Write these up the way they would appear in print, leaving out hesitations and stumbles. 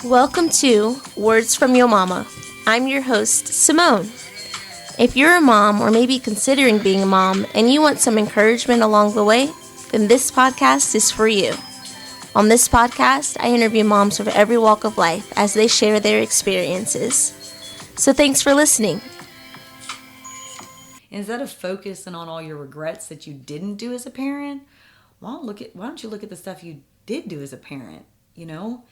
Welcome to Words from Your Mama. I'm your host, Simone. If you're a mom or maybe considering being a mom and you want some encouragement along the way, then this podcast is for you. On this podcast, I interview moms from every walk of life as they share their experiences. So thanks for listening. Instead of focusing on all your regrets that you didn't do as a parent, why don't you look at the stuff you did do as a parent, you know?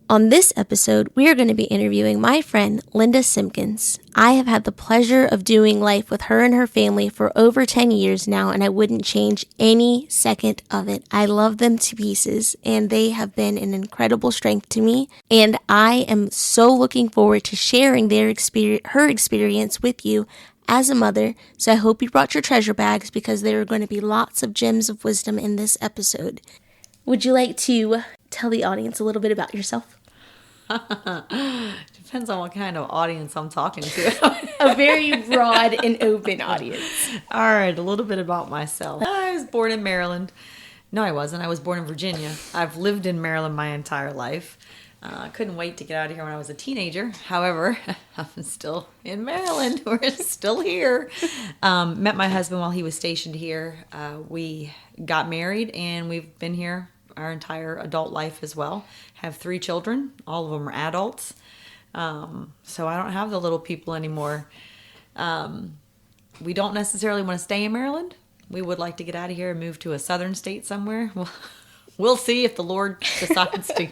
On this episode, we are going to be interviewing my friend, Linda Simpkins. I have had the pleasure of doing life with her and her family for over 10 years now, and I wouldn't change any second of it. I love them to pieces, and they have been an incredible strength to me, and I am so looking forward to sharing her experience with you as a mother, so I hope you brought your treasure bags because there are going to be lots of gems of wisdom in this episode. Would you like to tell the audience a little bit about yourself? Depends on what kind of audience I'm talking to. A very broad and open audience. All right, a little bit about myself. I was born in Maryland. No, I wasn't. I was born in Virginia. I've lived in Maryland my entire life. I couldn't wait to get out of here when I was a teenager. However, I'm still in Maryland. We're still here. Met my husband while he was stationed here. We got married, and we've been here our entire adult life as well. Have 3 children. All of them are adults. So I don't have the little people anymore. We don't necessarily want to stay in Maryland. We would like to get out of here and move to a southern state somewhere. We'll see if the Lord decides to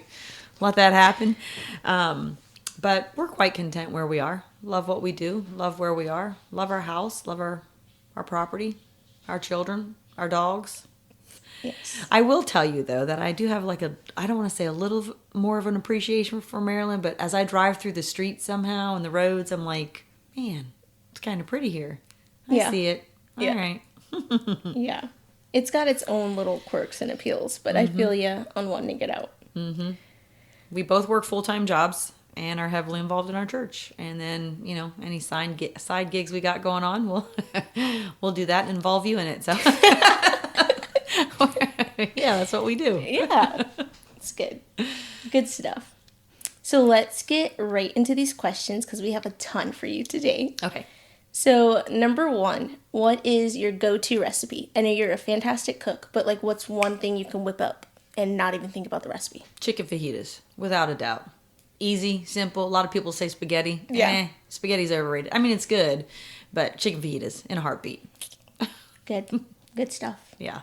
let that happen. But we're quite content where we are. Love what we do. Love where we are. Love our house. Love our property, our children, our dogs. Yes. I will tell you, though, that I do have I don't want to say a little more of an appreciation for Maryland, but as I drive through the streets somehow and the roads, I'm like, man, it's kind of pretty here. I see it. All right. Yeah. It's got its own little quirks and appeals, but I feel you on wanting to get out. Mm-hmm. We both work full-time jobs and are heavily involved in our church. And then, any side gigs we got going on, we'll do that and involve you in it. So, yeah, that's what we do. Yeah, it's good. Good stuff. So let's get right into these questions because we have a ton for you today. Okay. So number 1, what is your go-to recipe? I know you're a fantastic cook, but what's one thing you can whip up and not even think about the recipe? Chicken fajitas, without a doubt. Easy, simple. A lot of people say spaghetti. Yeah. Spaghetti's overrated. I mean, it's good, but chicken fajitas in a heartbeat. Good. Good stuff. Yeah.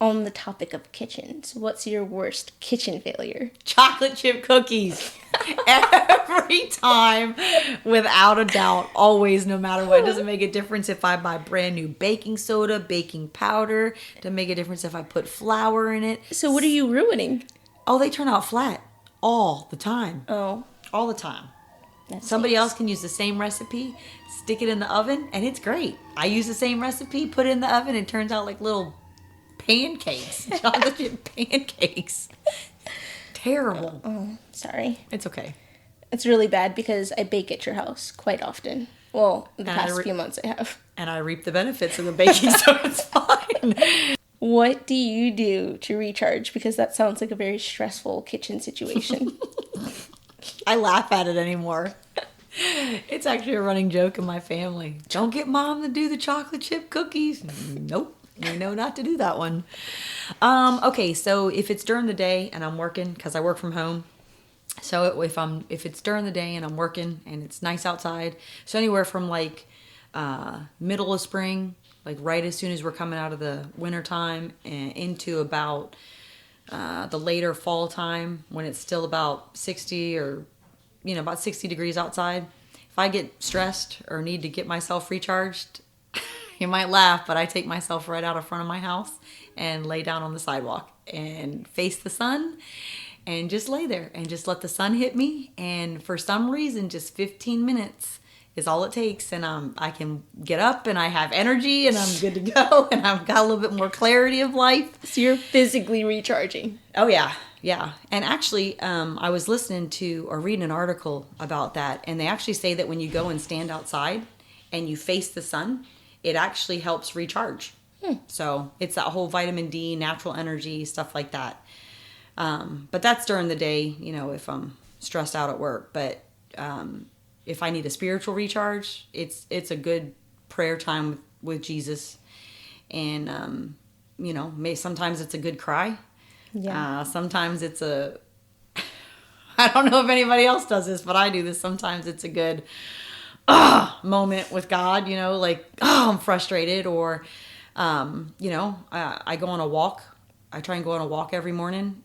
On the topic of kitchens, what's your worst kitchen failure? Chocolate chip cookies. Every time, without a doubt, always, no matter what. It doesn't make a difference if I buy brand new baking soda, baking powder. It doesn't make a difference if I put flour in it. So what are you ruining? Oh, they turn out flat. All the time. Oh. All the time. Somebody else can use the same recipe, stick it in the oven, and it's great. I use the same recipe, put it in the oven, and it turns out like little pancakes. Chocolate chip pancakes. Terrible. Oh, sorry. It's okay. It's really bad because I bake at your house quite often. Well, the past few months I have. And I reap the benefits of the baking, so it's fine. What do you do to recharge? Because that sounds like a very stressful kitchen situation. I laugh at it anymore. It's actually a running joke in my family. Don't get mom to do the chocolate chip cookies. Nope. We know not to do that one. Okay, so if it's during the day and I'm working, because I work from home, so if it's during the day and I'm working and it's nice outside, so anywhere from middle of spring, right as soon as we're coming out of the winter time and into about the later fall time when it's still about 60 or about 60 degrees outside, if I get stressed or need to get myself recharged, you might laugh, but I take myself right out in front of my house and lay down on the sidewalk and face the sun and just lay there and just let the sun hit me. And for some reason, just 15 minutes is all it takes. And I can get up and I have energy and I'm good to go. And I've got a little bit more clarity of life. So you're physically recharging. Oh, yeah. Yeah. And actually, I was listening to or reading an article about that. And they actually say that when you go and stand outside and you face the sun, it actually helps recharge. So it's that whole vitamin D, natural energy, stuff like that. But that's during the day, if I'm stressed out at work. But if I need a spiritual recharge, it's a good prayer time with Jesus. And, sometimes it's a good cry. Yeah. Sometimes it's I don't know if anybody else does this, but I do this. Sometimes it's a good moment with God, I'm frustrated, or, I go on a walk. I try and go on a walk every morning.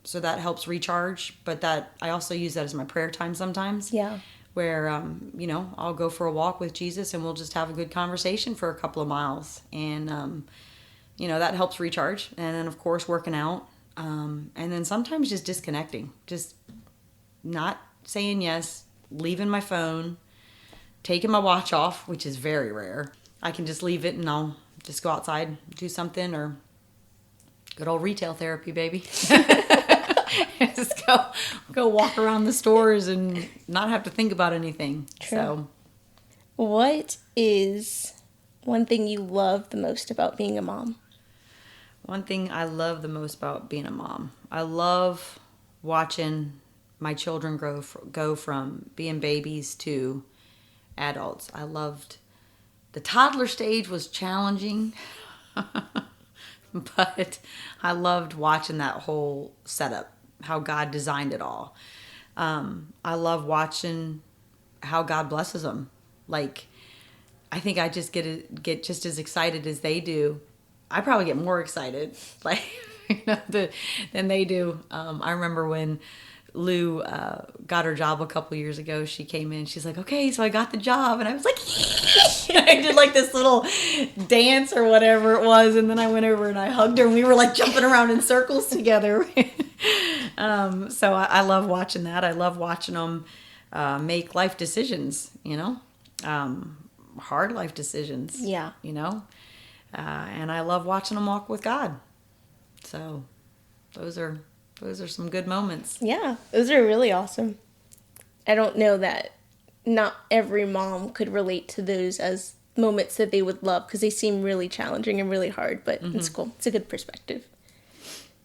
So that helps recharge, but I also use that as my prayer time sometimes. Yeah. Where, I'll go for a walk with Jesus and we'll just have a good conversation for a couple of miles. And, that helps recharge. And then, of course, working out. And then sometimes just disconnecting, just not saying yes, leaving my phone, taking my watch off, which is very rare. I can just leave it and I'll just go outside, do something, or good old retail therapy, baby. Just go walk around the stores and not have to think about anything. True. So, what is one thing you love the most about being a mom? One thing I love the most about being a mom, I love watching my children go from being babies to adults. I loved the toddler stage was challenging, but I loved watching that whole setup, how God designed it all. I love watching how God blesses them. Like, I think I just get just as excited as they do. I probably get more excited, like, than they do. I remember when Lou got her job a couple years ago. She came in. She's like, "Okay, so I got the job," and I was like, I did like this little dance or whatever it was, and then I went over and I hugged her, and we were like jumping around in circles together. So I love watching that. I love watching them make life decisions. Hard life decisions. Yeah. And I love watching them walk with God. So those are some good moments. Yeah, those are really awesome. I don't know that not every mom could relate to those as moments that they would love, because they seem really challenging and really hard, but it's cool. It's a good perspective.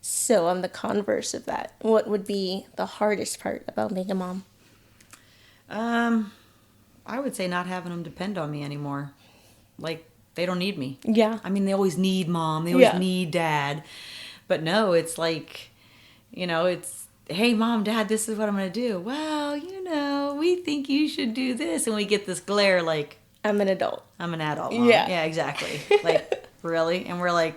So on the converse of that, what would be the hardest part about being a mom? I would say not having them depend on me anymore. Like, they don't need me. Yeah. I mean, they always need mom. They always need dad. But no, it's like, it's, hey, mom, dad, this is what I'm going to do. Well, we think you should do this. And we get this glare like, I'm an adult. I'm an adult, mom. Yeah, exactly. Like, really? And we're like,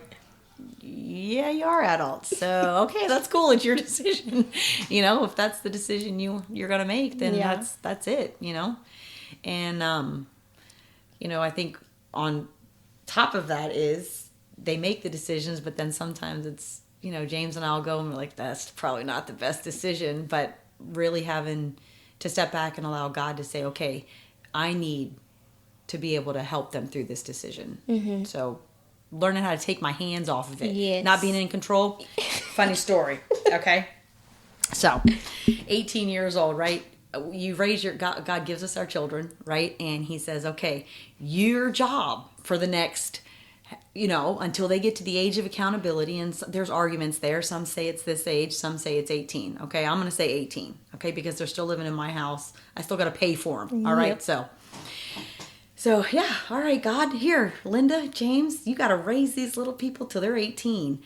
yeah, you are adults. So, okay, that's cool. It's your decision. If that's the decision you're going to make, then that's it, And, I think on top of that is they make the decisions, but then sometimes it's, James and I'll go and we're like, that's probably not the best decision, but really having to step back and allow God to say, okay, I need to be able to help them through this decision. Mm-hmm. So learning how to take my hands off of it, not being in control. Funny story. Okay. So 18 years old, right? You raise God gives us our children, right? And he says, okay, your job for the next, until they get to the age of accountability, and there's arguments there. Some say it's this age, some say it's 18. Okay, I'm going to say 18, okay, because they're still living in my house. I still got to pay for them, all right? So yeah, all right, God, here, Linda, James, you got to raise these little people till they're 18.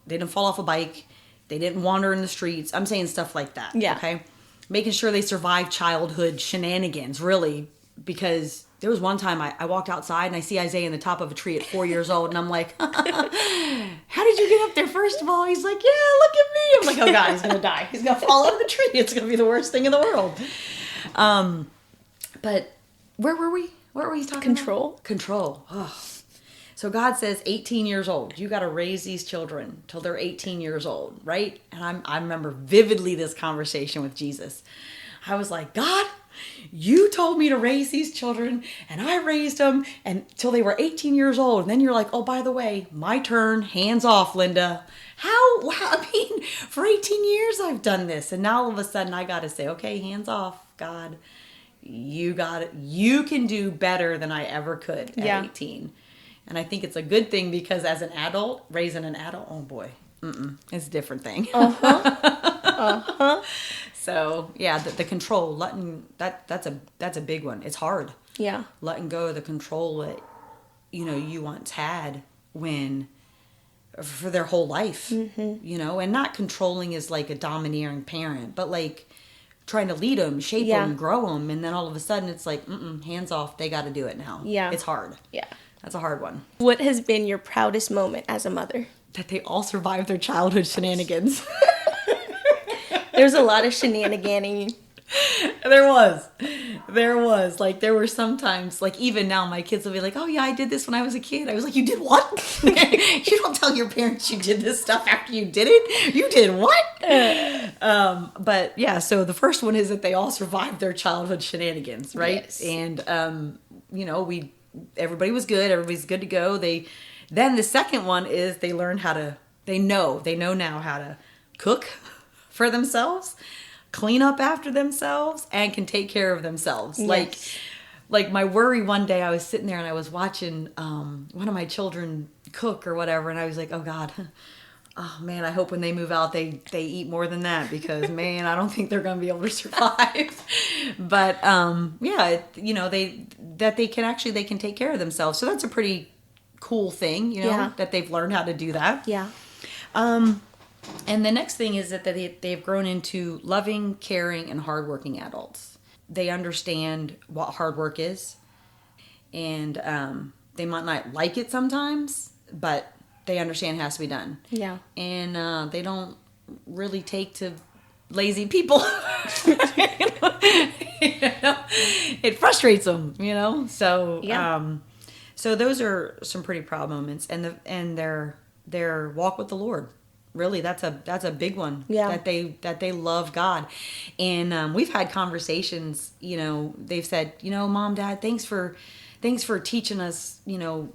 They didn't fall off a bike. They didn't wander in the streets. I'm saying stuff like that, okay? Making sure they survive childhood shenanigans, really, because there was one time I walked outside and I see Isaiah in the top of a tree at 4 years old, and I'm like, how did you get up there, first of all? He's like, yeah, look at me. I'm like, oh God, he's going to die. He's going to fall out of the tree. It's going to be the worst thing in the world. But where were we? What were we talking about? Control. Oh. So God says 18 years old. You got to raise these children till they're 18 years old, right? And I remember vividly this conversation with Jesus. I was like, God, you told me to raise these children, and I raised them until they were 18 years old. And then you're like, oh, by the way, my turn, hands off, Linda. How? I mean, for 18 years I've done this. And now all of a sudden I got to say, okay, hands off, God. You got it. You can do better than I ever could at 18. And I think it's a good thing, because as an adult, raising an adult, oh boy, it's a different thing. So yeah, the control, that's a big one. It's hard. Yeah. Letting go of the control that you once had when for their whole life, and not controlling as like a domineering parent, but like trying to lead them, shape them, grow them, and then all of a sudden it's like, hands off, they got to do it now. Yeah. It's hard. Yeah. That's a hard one. What has been your proudest moment as a mother? That they all survived their childhood shenanigans. There's a lot of shenaniganing. There was. Like, there were sometimes, like, even now my kids will be like, oh, yeah, I did this when I was a kid. I was like, you did what? You don't tell your parents you did this stuff after you did it. You did what? But, yeah, so the first one is that they all survived their childhood shenanigans, right? Yes. And, everybody was good. Everybody's good to go. Then the second one is they learned they know now how to cook for themselves, clean up after themselves, and can take care of themselves. Yes. Like my worry one day, I was sitting there and I was watching one of my children cook or whatever, and I was like, oh God, oh man, I hope when they move out they eat more than that, because man, I don't think they're going to be able to survive. But they can take care of themselves. So that's a pretty cool thing, that they've learned how to do that. Yeah. And the next thing is that they've grown into loving, caring, and hardworking adults. They understand what hard work is, and they might not like it sometimes, but they understand it has to be done. Yeah. And they don't really take to lazy people. It frustrates them, So so those are some pretty proud moments, and their walk with the Lord. Really, that's a big one. Yeah. That they love God, and we've had conversations. They've said, Mom, Dad, thanks for teaching us,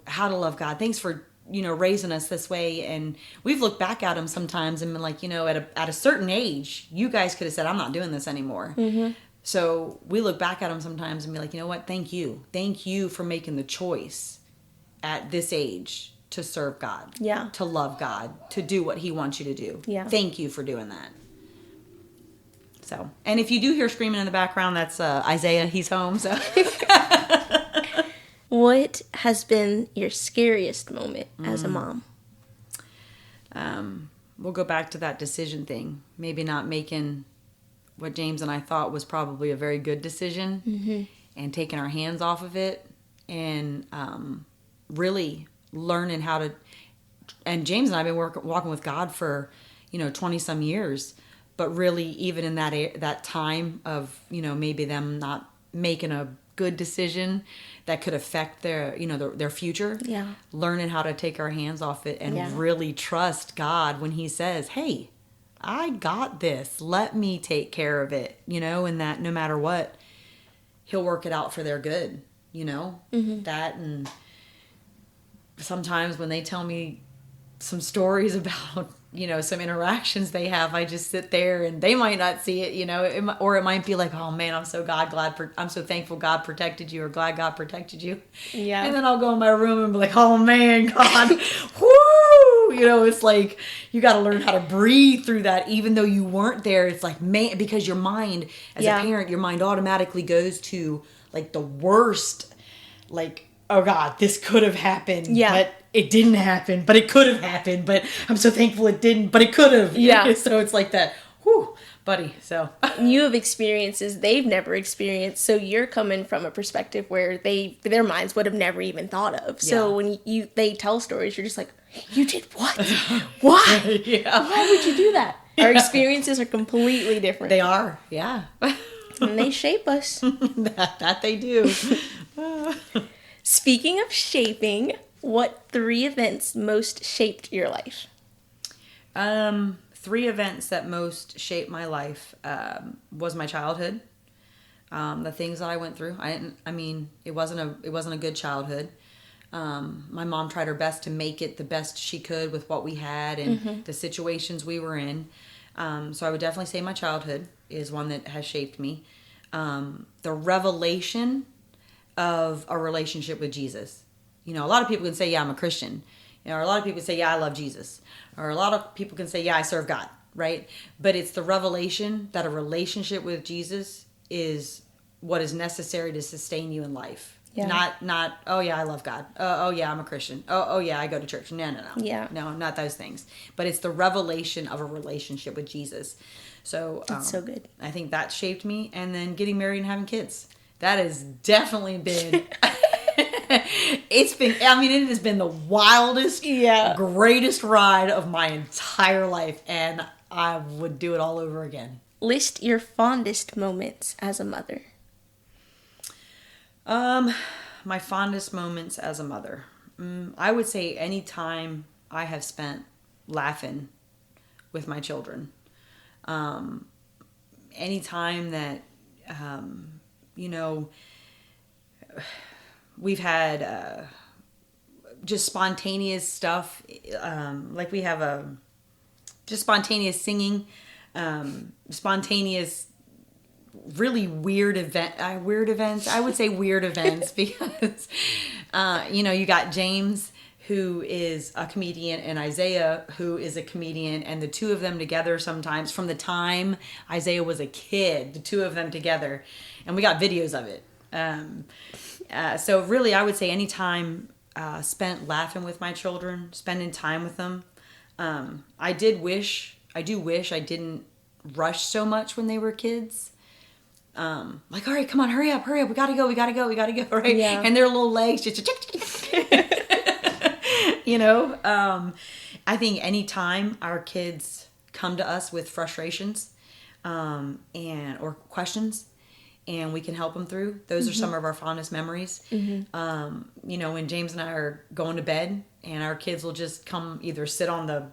how to love God. Thanks for raising us this way. And we've looked back at them sometimes and been like, at a certain age, you guys could have said, I'm not doing this anymore. Mm-hmm. So we look back at them sometimes and be like, you know what? Thank you for making the choice at this age to serve God, to love God, to do what He wants you to do. Yeah. Thank you for doing that. So, and if you do hear screaming in the background, that's Isaiah. He's home. So, what has been your scariest moment as a mom? We'll go back to that decision thing. Maybe not making what James and I thought was probably a very good decision, and taking our hands off of it, and really learning how to. And James and I have been walking with God for 20 some years, but really even in that time of maybe them not making a good decision that could affect their future. Yeah. Learning how to take our hands off it and really trust God when He says, "Hey, I got this. Let me take care of it." And that no matter what, He'll work it out for their good. That, and sometimes when they tell me some stories about some interactions they have, I just sit there and they might not see it, or it might be like, oh man, I'm so thankful God protected you, or glad God protected you. Yeah. And then I'll go in my room and be like, oh man, God, whoo, it's like, you got to learn how to breathe through that, even though you weren't there. It's like, man, because your mind, as a parent, your mind automatically goes to like the worst, like, oh God, this could have happened, but it didn't happen, but it could have happened, but I'm so thankful it didn't, but it could have. Yeah. So it's like that, whew, buddy, so. You have experiences they've never experienced, so you're coming from a perspective where their minds would have never even thought of. So when they tell stories, you're just like, you did what? Why? Yeah. Why would you do that? Yeah. Our experiences are completely different. They are, yeah. And they shape us. that they do. Speaking of shaping, what 3 events most shaped your life? 3 events that most shaped my life was my childhood. The things that I went through. It wasn't a good childhood. My mom tried her best to make it the best she could with what we had and the situations we were in. So I would definitely say my childhood is one that has shaped me. The revelation of a relationship with Jesus. A lot of people can say, yeah, I'm a Christian. Or a lot of people can say, yeah, I love Jesus. Or a lot of people can say, yeah, I serve God. right? But it's the revelation that a relationship with Jesus is what is necessary to sustain you in life. Yeah. Not, oh yeah, I love God. Oh yeah, I'm a Christian. Oh yeah, I go to church. No. Yeah. No, not those things. But it's the revelation of a relationship with Jesus. So That's so good. I think that shaped me. And then getting married and having kids. That has definitely been it has been the wildest, greatest ride of my entire life, and I would do it all over again. List your fondest moments as a mother. My fondest moments as a mother. I would say any time I have spent laughing with my children. Any time that, we've had just spontaneous stuff. Like we have just spontaneous singing, spontaneous really weird events. I would say weird events because, you got James, who is a comedian, and Isaiah, who is a comedian, and the two of them together sometimes from the time Isaiah was a kid, the two of them together, and we got videos of it. So really, I would say any time spent laughing with my children, spending time with them. I do wish I didn't rush so much when they were kids. Like, all right, come on, hurry up, we gotta go, right? Yeah. And their little legs just, I think anytime our kids come to us with frustrations, or questions, and we can help them through, those are some of our fondest memories. When James and I are going to bed, and our kids will just come either sit on the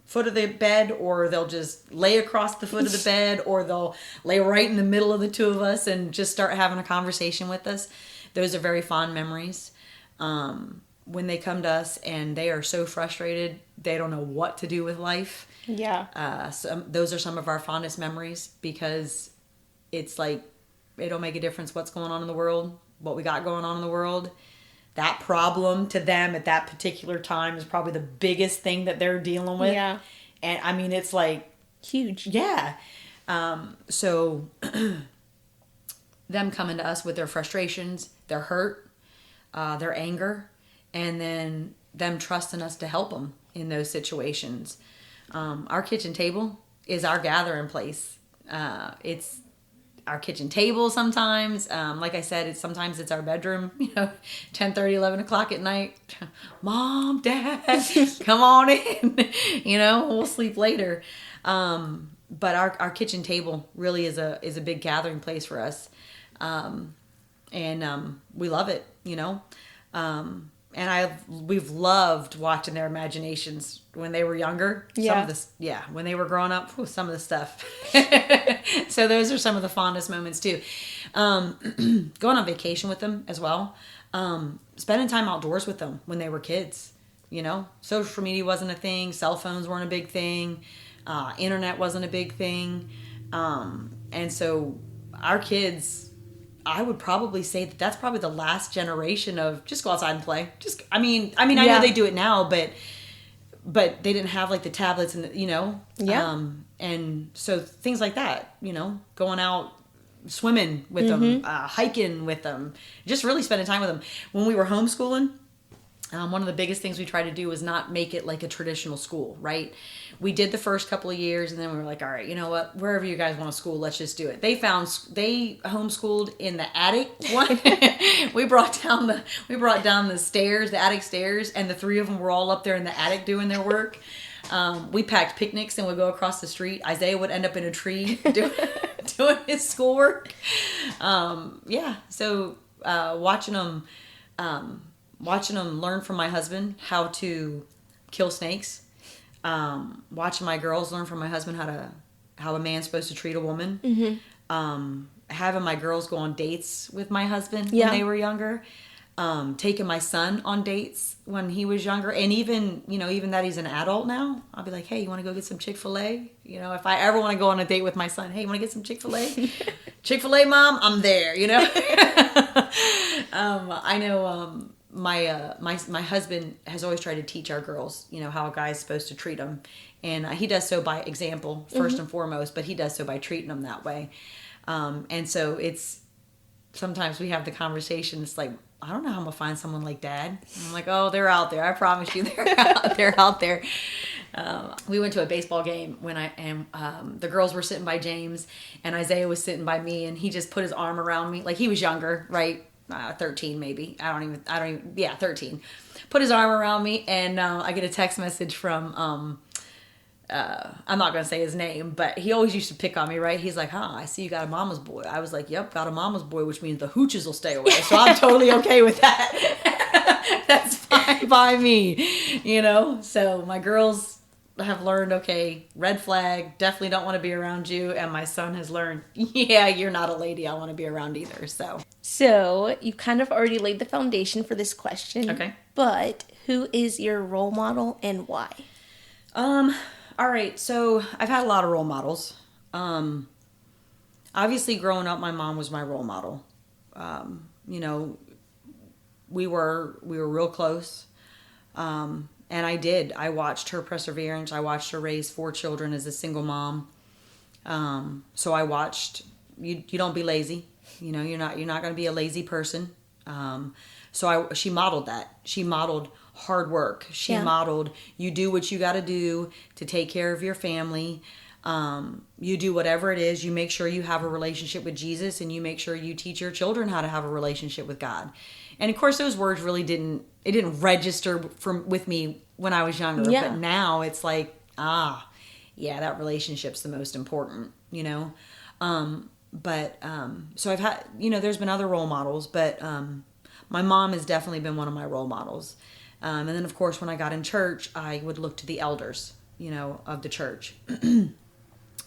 foot of the bed, or they'll just lay across the foot of the bed, or they'll lay right in the middle of the two of us and just start having a conversation with us. Those are very fond memories. When they come to us and they are so frustrated, they don't know what to do with life. Yeah. So those are some of our fondest memories, because it's like, it don't make a difference what's going on in the world, what we got going on in the world. That problem to them at that particular time is probably the biggest thing that they're dealing with. Yeah. And it's like huge. Yeah. So them coming to us with their frustrations, their hurt, their anger, and then them trusting us to help them in those situations. Our kitchen table is our gathering place. It's our kitchen table sometimes. Like I said, sometimes it's our bedroom, 10:30, 11 o'clock at night. Mom, Dad, come on in. We'll sleep later. But our kitchen table really is a big gathering place for us. And we love it, and we've loved watching their imaginations when they were younger. Yeah. When they were growing up, some of the stuff. So those are some of the fondest moments too. Going on vacation with them as well. Spending time outdoors with them when they were kids. Social media wasn't a thing. Cell phones weren't a big thing. Internet wasn't a big thing. And so our kids, I would probably say that's probably the last generation of just go outside and play. I know they do it now, but they didn't have like the tablets and and so things like that, going out swimming with them, hiking with them, just really spending time with them. When we were homeschooling, one of the biggest things we tried to do was not make it like a traditional school, right? We did the first couple of years, and then we were like, all right, you know what? Wherever you guys want to school, let's just do it. They homeschooled in the attic. We brought down the stairs, the attic stairs, and the three of them were all up there in the attic doing their work. We packed picnics and would go across the street. Isaiah would end up in a tree doing his schoolwork. So watching them learn from my husband how to kill snakes. Watching my girls learn from my husband how a man's supposed to treat a woman. Having my girls go on dates with my husband when they were younger. Taking my son on dates when he was younger, and even that he's an adult now, I'll be like, hey, you want to go get some Chick-fil-A? If I ever want to go on a date with my son, hey, you want to get some Chick-fil-A? Chick-fil-A, Mom, I'm there. I know my husband has always tried to teach our girls, how a guy's supposed to treat them, and he does so by example 1st and foremost, but he does so by treating them that way. And so it's sometimes we have the conversation. It's like, I don't know how I'm gonna find someone like Dad. And I'm like, oh, they're out there. I promise you, they're out there. We went to a baseball game the girls were sitting by James, and Isaiah was sitting by me, and he just put his arm around me. Like, he was younger, right? 13 maybe. I don't even, yeah, 13. Put his arm around me, and I get a text message from, I'm not going to say his name, but he always used to pick on me, right? He's like, I see you got a mama's boy. I was like, yep, got a mama's boy, which means the hooches will stay away. So I'm totally okay with that. That's fine by me, So my girls have learned, okay, red flag, definitely don't want to be around you. And my son has learned, yeah, you're not a lady I want to be around either. So you kind of already laid the foundation for this question. Okay. But who is your role model and why? All right. So I've had a lot of role models. Obviously growing up, my mom was my role model. We were real close. And I watched her perseverance. I watched her raise 4 children as a single mom. So I watched, you don't be lazy. You're not going to be a lazy person. She modeled that. She modeled hard work. She modeled, you do what you got to do to take care of your family. You do whatever it is. You make sure you have a relationship with Jesus, and you make sure you teach your children how to have a relationship with God. And of course, those words really didn't register with me when I was younger. Yeah. But now it's like, that relationship's the most important, So I've had, there's been other role models, but my mom has definitely been one of my role models. And then, of course, when I got in church, I would look to the elders, of the church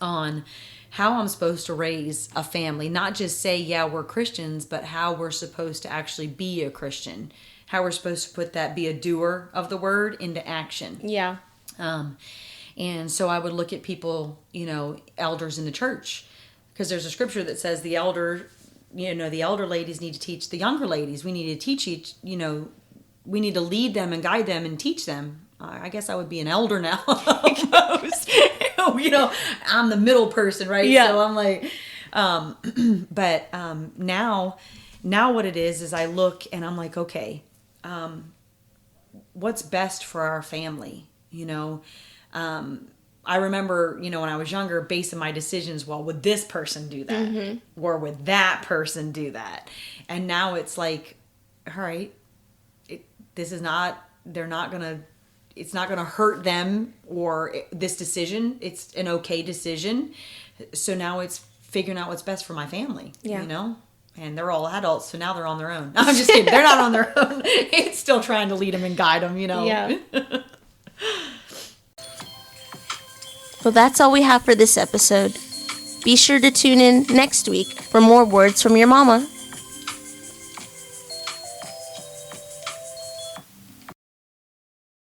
on how I'm supposed to raise a family. Not just say, yeah, we're Christians, but how we're supposed to actually be a Christian. How we're supposed to be a doer of the word into action. Yeah. And so I would look at people, elders in the church, because there's a scripture that says the elder ladies need to teach the younger ladies. We need to teach we need to lead them and guide them and teach them. I guess I would be an elder now. Almost. I'm the middle person, right? Yeah. So I'm like, now what it is I look and I'm like, okay, what's best for our family? I remember, when I was younger, basing my decisions, well, would this person do that? Mm-hmm. Or would that person do that? And now it's like, all right, it's not going to hurt them or this decision. It's an okay decision. So now it's figuring out what's best for my family, And they're all adults, so now they're on their own. No, I'm just kidding. They're not on their own. It's still trying to lead them and guide them, Yeah. Well, that's all we have for this episode. Be sure to tune in next week for more words from your mama.